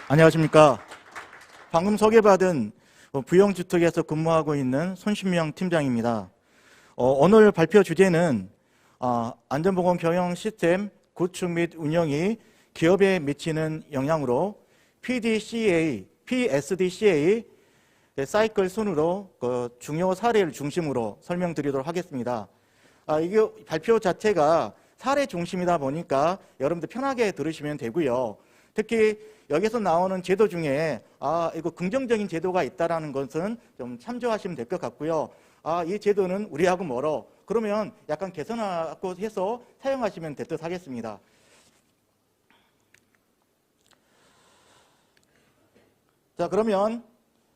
안녕하십니까. 방금 소개받은 부영주택에서 근무하고 있는 손신명 팀장입니다. 오늘 발표 주제는 안전보건 경영 시스템 구축 및 운영이 기업에 미치는 영향으로 PSDCA 사이클 순으로 중요 사례를 중심으로 설명드리도록 하겠습니다. 이게 발표 자체가 사례 중심이다 보니까 여러분들 편하게 들으시면 되고요. 특히 여기서 나오는 제도 중에 이거 긍정적인 제도가 있다는 것은 좀 참조하시면 될 것 같고요. 이 제도는 우리하고 멀어. 그러면 약간 개선하고 해서 사용하시면 될 듯 하겠습니다. 자, 그러면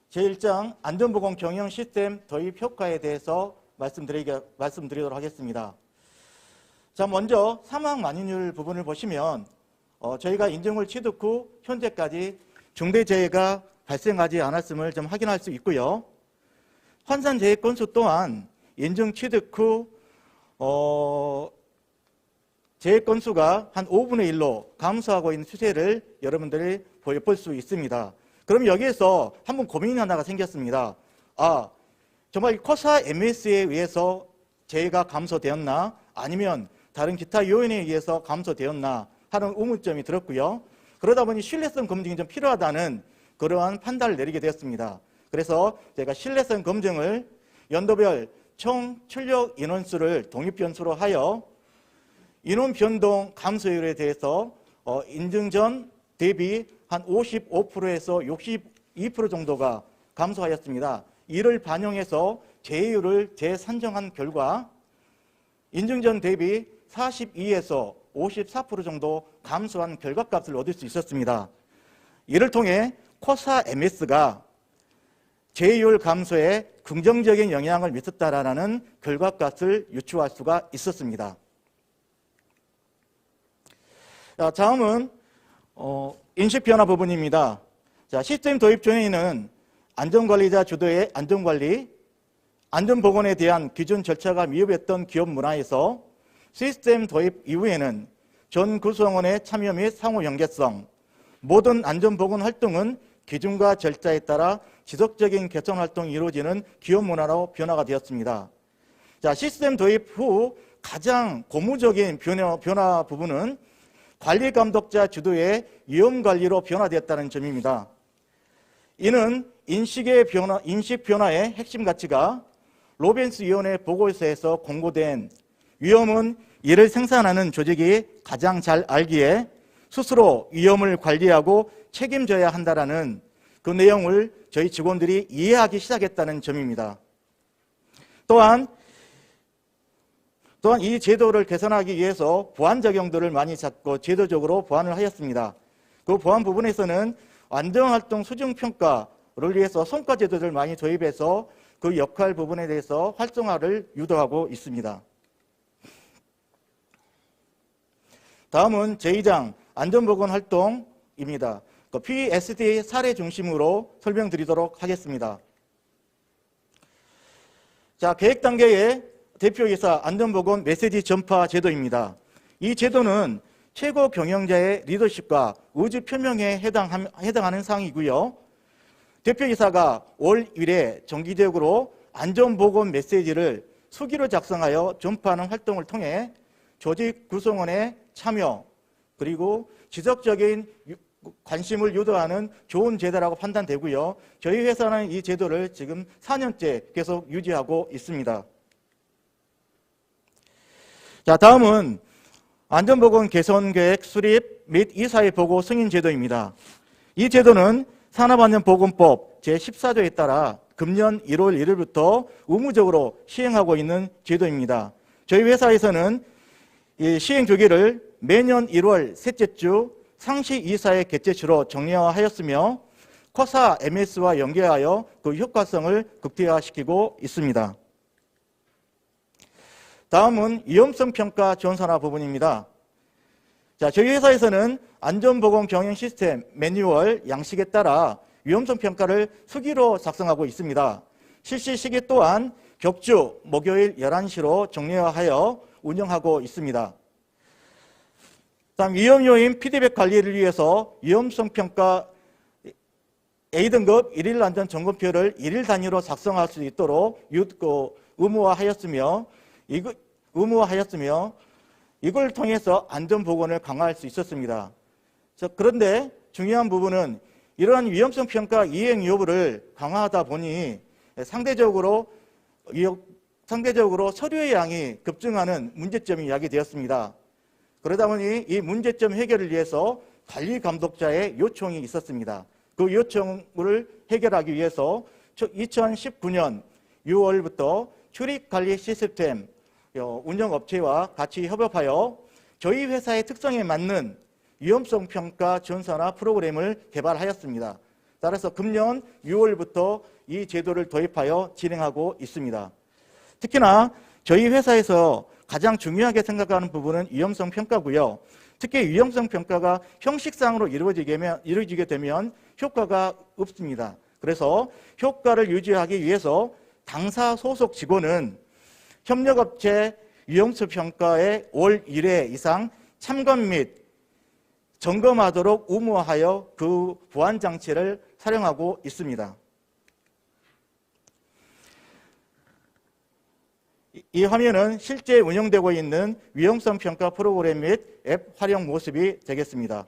제1장 안전보건 경영 시스템 도입 효과에 대해서 말씀드리도록 하겠습니다. 자, 먼저 사망 만인율 부분을 보시면 저희가 인증을 취득 후 현재까지 중대재해가 발생하지 않았음을 좀 확인할 수 있고요. 환산재해 건수 또한 인증 취득 후 재해 건수가 한 5분의 1로 감소하고 있는 추세를 여러분들이 볼 수 있습니다. 그럼 여기에서 한번 고민이 하나가 생겼습니다. 정말 코사 MS에 의해서 재해가 감소되었나 아니면 다른 기타 요인에 의해서 감소되었나 하는 의문점이 들었고요. 그러다 보니 신뢰성 검증이 좀 필요하다는 그러한 판단을 내리게 되었습니다. 그래서 제가 신뢰성 검증을 연도별 총 출력 인원수를 독립 변수로 하여 인원 변동 감소율에 대해서 인증 전 대비 한 55%에서 62% 정도가 감소하였습니다. 이를 반영해서 재해율을 재산정한 결과 인증 전 대비 42에서 54% 정도 감소한 결과값을 얻을 수 있었습니다. 이를 통해 코사 MS가 재해율 감소에 긍정적인 영향을 미쳤다라는 결과값을 유추할 수가 있었습니다. 자, 다음은 인식 변화 부분입니다. 자, 시스템 도입 전에는 안전관리자 주도의 안전관리, 안전보건에 대한 기준 절차가 미흡했던 기업 문화에서 시스템 도입 이후에는 전 구성원의 참여 및 상호 연계성, 모든 안전보건 활동은 기준과 절차에 따라 지속적인 개선 활동이 이루어지는 기업 문화로 변화가 되었습니다. 자, 시스템 도입 후 가장 고무적인 변화 부분은 관리 감독자 주도의 위험 관리로 변화되었다는 점입니다. 이는 인식 변화의 핵심 가치가 로벤스 위원회 보고서에서 공고된 위험은 이를 생산하는 조직이 가장 잘 알기에 스스로 위험을 관리하고 책임져야 한다라는 그 내용을 저희 직원들이 이해하기 시작했다는 점입니다. 또한 이 제도를 개선하기 위해서 보안 적용들을 많이 잡고 제도적으로 보완을 하였습니다. 그 보완 부분에서는 안전활동 수준평가를 위해서 성과 제도를 많이 도입해서 그 역할 부분에 대해서 활성화를 유도하고 있습니다. 다음은 제2장 안전보건 활동입니다. PSD 사례 중심으로 설명드리도록 하겠습니다. 자, 계획 단계의 대표이사 안전보건 메시지 전파 제도입니다. 이 제도는 최고 경영자의 리더십과 의지 표명에 해당하는 사항이고요. 대표이사가 월 1회 정기적으로 안전보건 메시지를 수기로 작성하여 전파하는 활동을 통해 조직 구성원의 참여 그리고 지속적인 관심을 유도하는 좋은 제도라고 판단되고요. 저희 회사는 이 제도를 지금 4년째 계속 유지하고 있습니다. 자, 다음은 안전보건 개선계획 수립 및 이사회 보고 승인 제도입니다. 이 제도는 산업안전보건법 제14조에 따라 금년 1월 1일부터 의무적으로 시행하고 있는 제도입니다. 저희 회사에서는 이 시행 주기를 매년 1월 셋째 주 상시 이사회 개최주로 정례화하였으며 코사 MS와 연계하여 그 효과성을 극대화시키고 있습니다. 다음은 위험성 평가 지원산하 부분입니다. 자, 저희 회사에서는 안전보건 경영 시스템 매뉴얼 양식에 따라 위험성 평가를 수기로 작성하고 있습니다. 실시 시기 또한 격주 목요일 11시로 정례화하여 운영하고 있습니다. 다음 위험 요인 피드백 관리를 위해서 위험성 평가 A등급 일일 안전 점검표를 일일 단위로 작성할 수 있도록 의무화하였으며 이걸 통해서 안전 보건을 강화할 수 있었습니다. 그런데 중요한 부분은 이러한 위험성 평가 이행 여부를 강화하다 보니 상대적으로 서류의 양이 급증하는 문제점이 야기되었습니다. 그러다 보니 이 문제점 해결을 위해서 관리 감독자의 요청이 있었습니다. 그 요청을 해결하기 위해서 2019년 6월부터 출입관리 시스템 운영업체와 같이 협업하여 저희 회사의 특성에 맞는 위험성 평가 전산화 프로그램을 개발하였습니다. 따라서 금년 6월부터 이 제도를 도입하여 진행하고 있습니다. 특히나 저희 회사에서 가장 중요하게 생각하는 부분은 위험성 평가고요. 특히 위험성 평가가 형식상으로 이루어지게 되면 효과가 없습니다. 그래서 효과를 유지하기 위해서 당사 소속 직원은 협력업체 위험성 평가에 월 1회 이상 참관 및 점검하도록 의무화하여 그 보안 장치를 사용하고 있습니다. 이 화면은 실제 운영되고 있는 위험성 평가 프로그램 및 앱 활용 모습이 되겠습니다.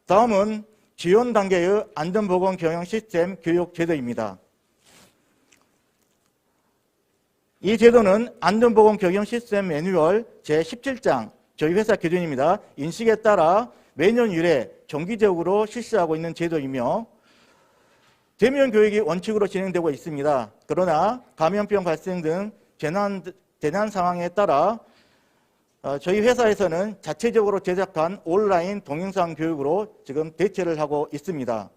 다음은 지원 단계의 안전보건 경영 시스템 교육 제도입니다. 이 제도는 안전보건 경영 시스템 매뉴얼 제17장 저희 회사 기준입니다. 인식에 따라 매년 1회 정기적으로 실시하고 있는 제도이며 대면 교육이 원칙으로 진행되고 있습니다. 그러나 감염병 발생 등 재난 상황에 따라 저희 회사에서는 자체적으로 제작한 온라인 동영상 교육으로 지금 대체를 하고 있습니다.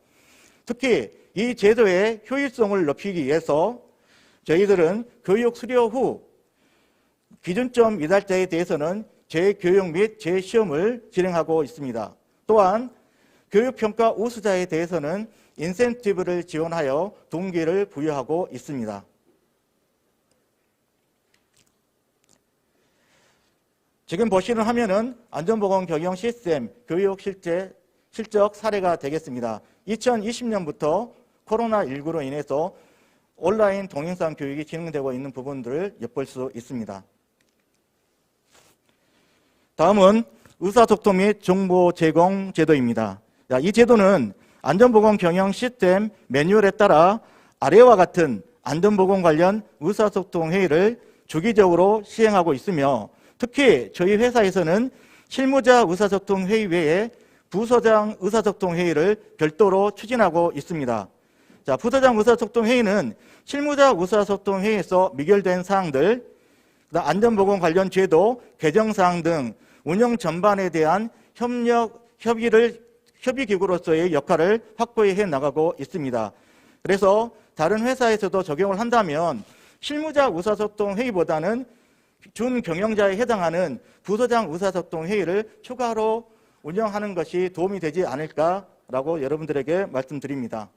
특히 이 제도의 효율성을 높이기 위해서 저희들은 교육 수료 후 기준점 미달자에 대해서는 재교육 및 재시험을 진행하고 있습니다. 또한 교육평가 우수자에 대해서는 인센티브를 지원하여 동기를 부여하고 있습니다. 지금 보시는 화면은 안전보건 경영 시스템 교육 실적 사례가 되겠습니다. 2020년부터 코로나19로 인해서 온라인 동영상 교육이 진행되고 있는 부분들을 엿볼 수 있습니다. 다음은 의사소통 및 정보 제공 제도입니다. 이 제도는 안전보건 경영 시스템 매뉴얼에 따라 아래와 같은 안전보건 관련 의사소통 회의를 주기적으로 시행하고 있으며 특히 저희 회사에서는 실무자 의사소통 회의 외에 부서장 의사소통 회의를 별도로 추진하고 있습니다. 부서장 의사소통 회의는 실무자 의사소통 회의에서 미결된 사항들, 안전보건 관련 제도, 개정사항 등 운영 전반에 대한 협의기구로서의 역할을 확고히 해나가고 있습니다. 그래서 다른 회사에서도 적용을 한다면 실무자 의사소통 회의보다는 준경영자에 해당하는 부서장 의사소통 회의를 추가로 운영하는 것이 도움이 되지 않을까라고 여러분들에게 말씀드립니다.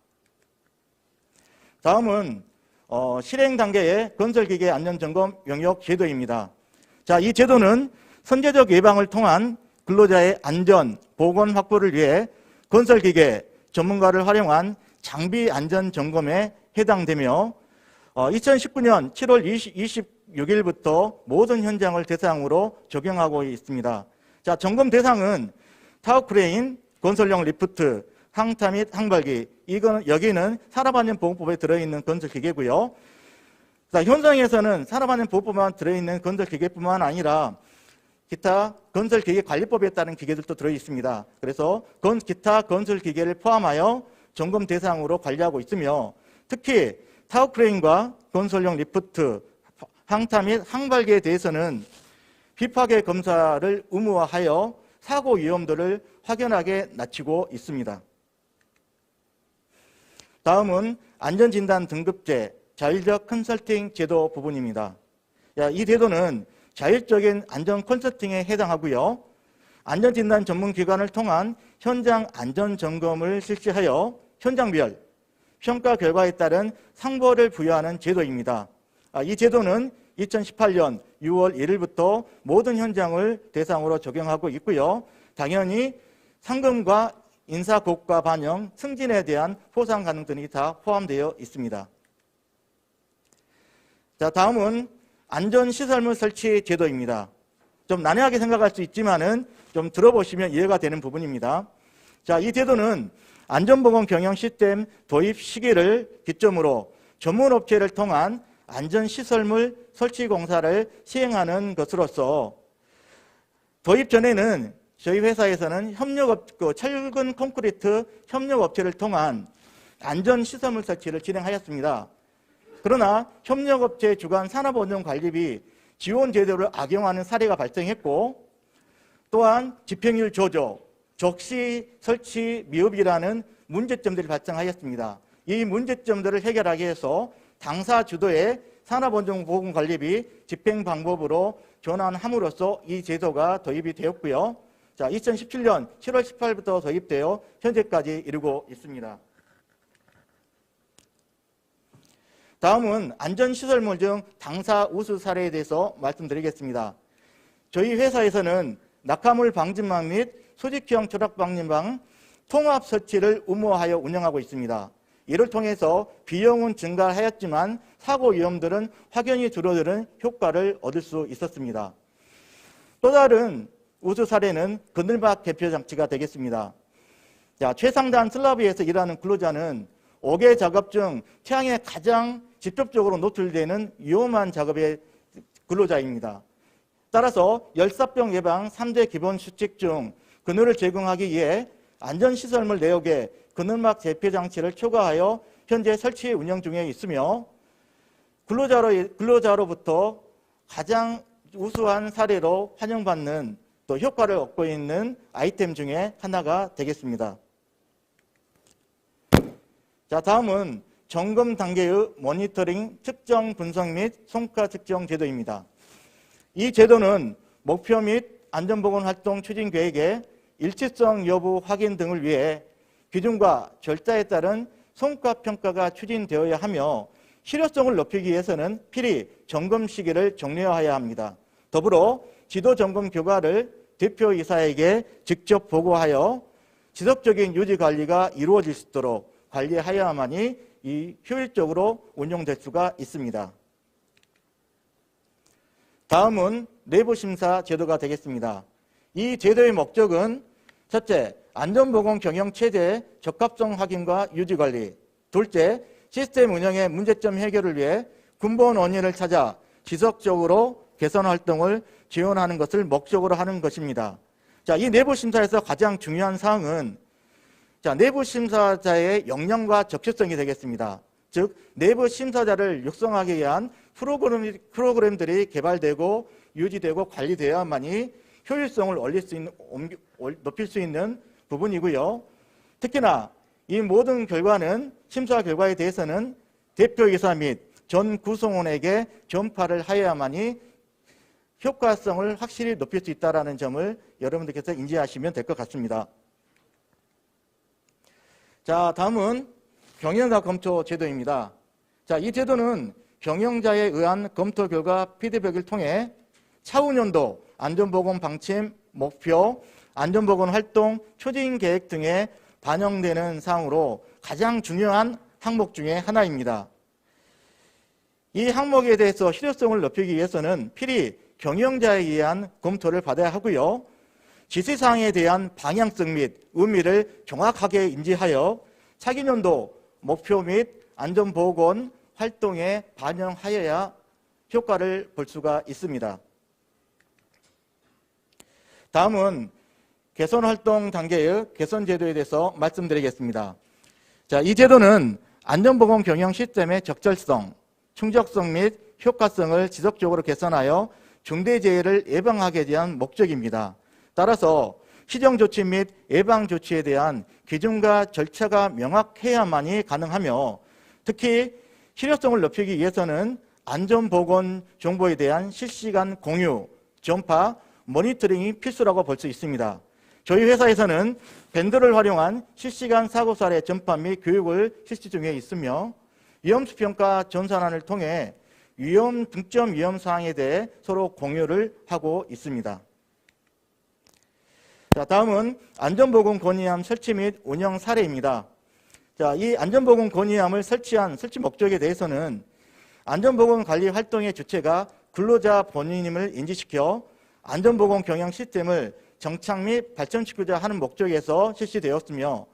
다음은 실행 단계의 건설기계 안전점검 영역 제도입니다. 이 제도는 선제적 예방을 통한 근로자의 안전, 보건 확보를 위해 건설기계 전문가를 활용한 장비 안전 점검에 해당되며 2019년 7월 26일부터 모든 현장을 대상으로 적용하고 있습니다. 점검 대상은 타워크레인, 건설용 리프트, 항타 및 항발기, 여기는 산업안전보건법에 들어있는 건설기계고요. 현장에서는 산업안전보건법만 들어있는 건설기계뿐만 아니라 기타 건설기계 관리법에 따른 기계들도 들어있습니다. 그래서 기타 건설기계를 포함하여 점검 대상으로 관리하고 있으며 특히 타워크레인과 건설용 리프트, 항타 및 항발기에 대해서는 비파괴 검사를 의무화하여 사고 위험도를 확연하게 낮추고 있습니다. 다음은 안전진단 등급제, 자율적 컨설팅 제도 부분입니다. 이 제도는 자율적인 안전 컨설팅에 해당하고요. 안전진단 전문기관을 통한 현장 안전점검을 실시하여 현장별 평가 결과에 따른 상벌을 부여하는 제도입니다. 이 제도는 2018년 6월 1일부터 모든 현장을 대상으로 적용하고 있고요. 당연히 상금과 인사고과 반영, 승진에 대한 보상 가능 등이 다 포함되어 있습니다. 자, 다음은 안전시설물 설치 제도입니다. 좀 난해하게 생각할 수 있지만은 좀 들어보시면 이해가 되는 부분입니다. 자, 이 제도는 안전보건 경영 시스템 도입 시기를 기점으로 전문업체를 통한 안전시설물 설치 공사를 시행하는 것으로서 도입 전에는 저희 회사에서는 철근 콘크리트 협력업체를 통한 안전시설물 설치를 진행하였습니다. 그러나 협력업체 주관 산업안전관리비 지원 제도를 악용하는 사례가 발생했고, 또한 집행률 조조, 적시 설치 미흡이라는 문제점들이 발생하였습니다. 이 문제점들을 해결하기 위해서 당사 주도의 산업안전보건관리비 집행 방법으로 전환함으로써 이 제도가 도입이 되었고요. 자, 2017년 7월 18일부터 도입되어 현재까지 이르고 있습니다. 다음은 안전시설물 중 당사 우수 사례에 대해서 말씀드리겠습니다. 저희 회사에서는 낙하물 방진망 및 수직형 조락 방진망 통합 설치를 의무화하여 운영하고 있습니다. 이를 통해서 비용은 증가하였지만 사고 위험들은 확연히 줄어드는 효과를 얻을 수 있었습니다. 또 다른 우수 사례는 그늘막 개표 장치가 되겠습니다. 자, 최상단 슬라브에서 일하는 근로자는 5개 작업 중 태양에 가장 직접적으로 노출되는 위험한 작업의 근로자입니다. 따라서 열사병 예방 3대 기본 수칙 중 그늘을 제공하기 위해 안전시설물 내역에 그늘막 재표 장치를 초과하여 현재 설치 운영 중에 있으며 근로자로부터 가장 우수한 사례로 환영받는 또 효과를 얻고 있는 아이템 중에 하나가 되겠습니다. 자, 다음은 점검 단계의 모니터링, 측정, 분석 및 성과 측정 제도입니다. 이 제도는 목표 및 안전보건 활동 추진 계획의 일치성 여부 확인 등을 위해 기준과 절차에 따른 성과 평가가 추진되어야 하며 실효성을 높이기 위해서는 필히 점검 시기를 정리해야 합니다. 더불어 지도 점검 결과를 대표이사에게 직접 보고하여 지속적인 유지 관리가 이루어질 수 있도록 관리하여야만이 이 효율적으로 운영될 수가 있습니다. 다음은 내부심사 제도가 되겠습니다. 이 제도의 목적은 첫째, 안전보건 경영체제 적합성 확인과 유지관리. 둘째, 시스템 운영의 문제점 해결을 위해 근본 원인을 찾아 지속적으로 개선 활동을 지원하는 것을 목적으로 하는 것입니다. 자, 이 내부심사에서 가장 중요한 사항은 내부심사자의 역량과 적시성이 되겠습니다. 즉, 내부심사자를 육성하기 위한 프로그램들이 개발되고 유지되고 관리되어야만이 효율성을 높일 수 있는 부분이고요. 특히나 이 모든 결과는 심사 결과에 대해서는 대표이사 및 전 구성원에게 전파를 하여야만이 효과성을 확실히 높일 수 있다는 점을 여러분들께서 인지하시면 될 것 같습니다. 자, 다음은 경영자 검토 제도입니다. 자, 이 제도는 경영자에 의한 검토 결과 피드백을 통해 차후년도 안전보건 방침, 목표, 안전보건 활동, 추진 계획 등에 반영되는 사항으로 가장 중요한 항목 중에 하나입니다. 이 항목에 대해서 실효성을 높이기 위해서는 필히 경영자에 의한 검토를 받아야 하고요. 지시사항에 대한 방향성 및 의미를 정확하게 인지하여 차기년도 목표 및 안전보건 활동에 반영하여야 효과를 볼 수가 있습니다. 다음은 개선활동 단계의 개선제도에 대해서 말씀드리겠습니다. 자, 이 제도는 안전보건 경영 시스템의 적절성, 충족성 및 효과성을 지속적으로 개선하여 중대재해를 예방하기 위한 목적입니다. 따라서 시정조치 및 예방조치에 대한 기준과 절차가 명확해야만이 가능하며 특히 실효성을 높이기 위해서는 안전보건 정보에 대한 실시간 공유, 전파, 모니터링이 필수라고 볼 수 있습니다. 저희 회사에서는 밴드를 활용한 실시간 사고 사례 전파 및 교육을 실시 중에 있으며 위험수평가 전산안을 통해 등점 위험 사항에 대해 서로 공유를 하고 있습니다. 자, 다음은 안전보건 건의함 설치 및 운영 사례입니다. 자, 이 안전보건 건의함을 설치한 설치 목적에 대해서는 안전보건 관리 활동의 주체가 근로자 본인임을 인지시켜 안전보건 경영 시스템을 정착 및 발전시키자 하는 목적에서 실시되었으며,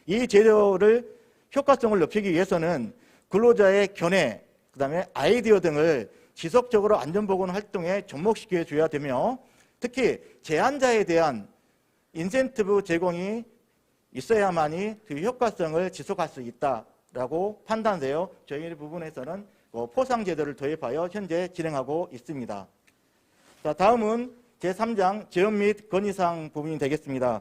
이 제도를 효과성을 높이기 위해서는 근로자의 견해, 그다음에 아이디어 등을 지속적으로 안전보건 활동에 접목시켜 줘야 되며, 특히 제한자에 대한 인센티브 제공이 있어야만이 그 효과성을 지속할 수 있다라고 판단되어 저희 부분에서는 포상제도를 도입하여 현재 진행하고 있습니다. 자, 다음은 제3장 제언 및 건의사항 부분이 되겠습니다.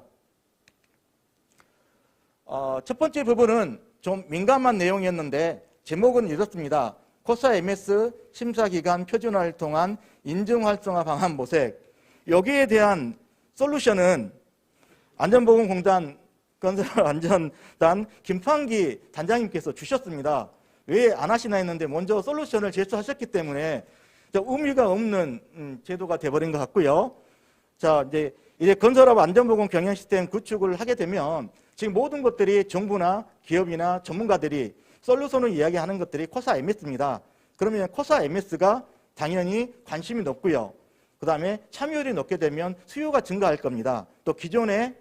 첫 번째 부분은 좀 민감한 내용이었는데 제목은 이렇습니다. 코사 MS 심사기관 표준화를 통한 인증활성화 방안 모색. 여기에 대한 솔루션은 안전보건공단 건설안전단 김판기 단장님께서 주셨습니다. 왜 안 하시나 했는데 먼저 솔루션을 제출하셨기 때문에 의미가 없는 제도가 돼버린 것 같고요. 자, 이제 건설업 안전보건 경영 시스템 구축을 하게 되면 지금 모든 것들이 정부나 기업이나 전문가들이 솔루션을 이야기하는 것들이 코사 MS입니다. 그러면 코사 MS가 당연히 관심이 높고요. 그 다음에 참여율이 높게 되면 수요가 증가할 겁니다. 또 기존의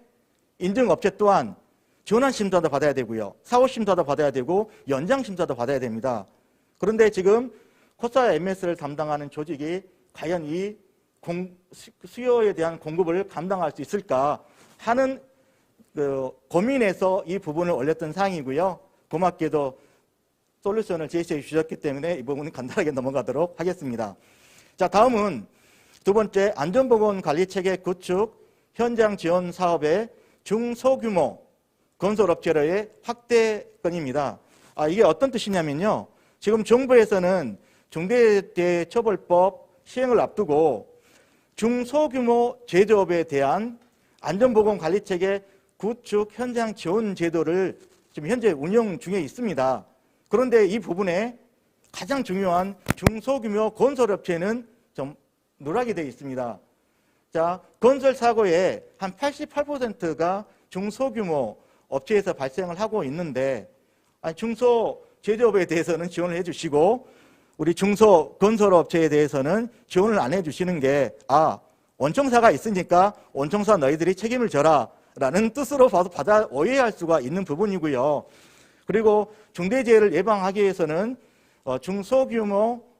인증업체 또한 전환심사도 받아야 되고요. 사후심사도 받아야 되고 연장심사도 받아야 됩니다. 그런데 지금 코사 MS를 담당하는 조직이 과연 이 수요에 대한 공급을 감당할 수 있을까 하는 고민에서 이 부분을 올렸던 사항이고요. 고맙게도 솔루션을 제시해 주셨기 때문에 이 부분은 간단하게 넘어가도록 하겠습니다. 자, 다음은 두 번째 안전보건 관리체계 구축 현장 지원 사업의 중소규모 건설업체로의 확대 건입니다. 이게 어떤 뜻이냐면요. 지금 정부에서는 중대재해처벌법 시행을 앞두고 중소규모 제조업에 대한 안전보건 관리체계 구축 현장 지원 제도를 지금 현재 운영 중에 있습니다. 그런데 이 부분에 가장 중요한 중소규모 건설업체는 좀 누락이 되어 있습니다. 자, 건설 사고의 한 88%가 중소규모 업체에서 발생을 하고 있는데, 중소 제조업에 대해서는 지원을 해주시고 우리 중소 건설업체에 대해서는 지원을 안 해주시는 게 원청사가 있으니까 원청사 너희들이 책임을 져라 라는 뜻으로 받아 오해할 수가 있는 부분이고요. 그리고 중대재해를 예방하기 위해서는 중소규모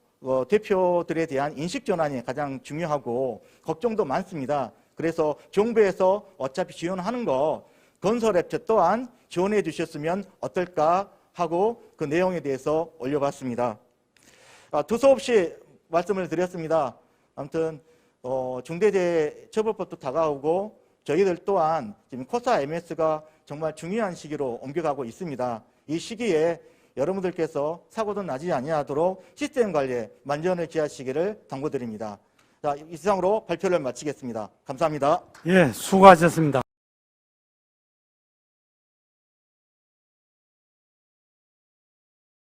대표들에 대한 인식 전환이 가장 중요하고 걱정도 많습니다. 그래서 정부에서 어차피 지원하는 거 건설업체 또한 지원해 주셨으면 어떨까 하고 그 내용에 대해서 올려봤습니다. 두서없이 말씀을 드렸습니다. 아무튼 중대재해처벌법도 다가오고 저희들 또한 지금 코사 MS가 정말 중요한 시기로 옮겨가고 있습니다. 이 시기에 여러분들께서 사고도 나지 아니하도록 시스템 관리에 만전을 기하시기를 당부드립니다. 자, 이상으로 발표를 마치겠습니다. 감사합니다. 예, 수고하셨습니다.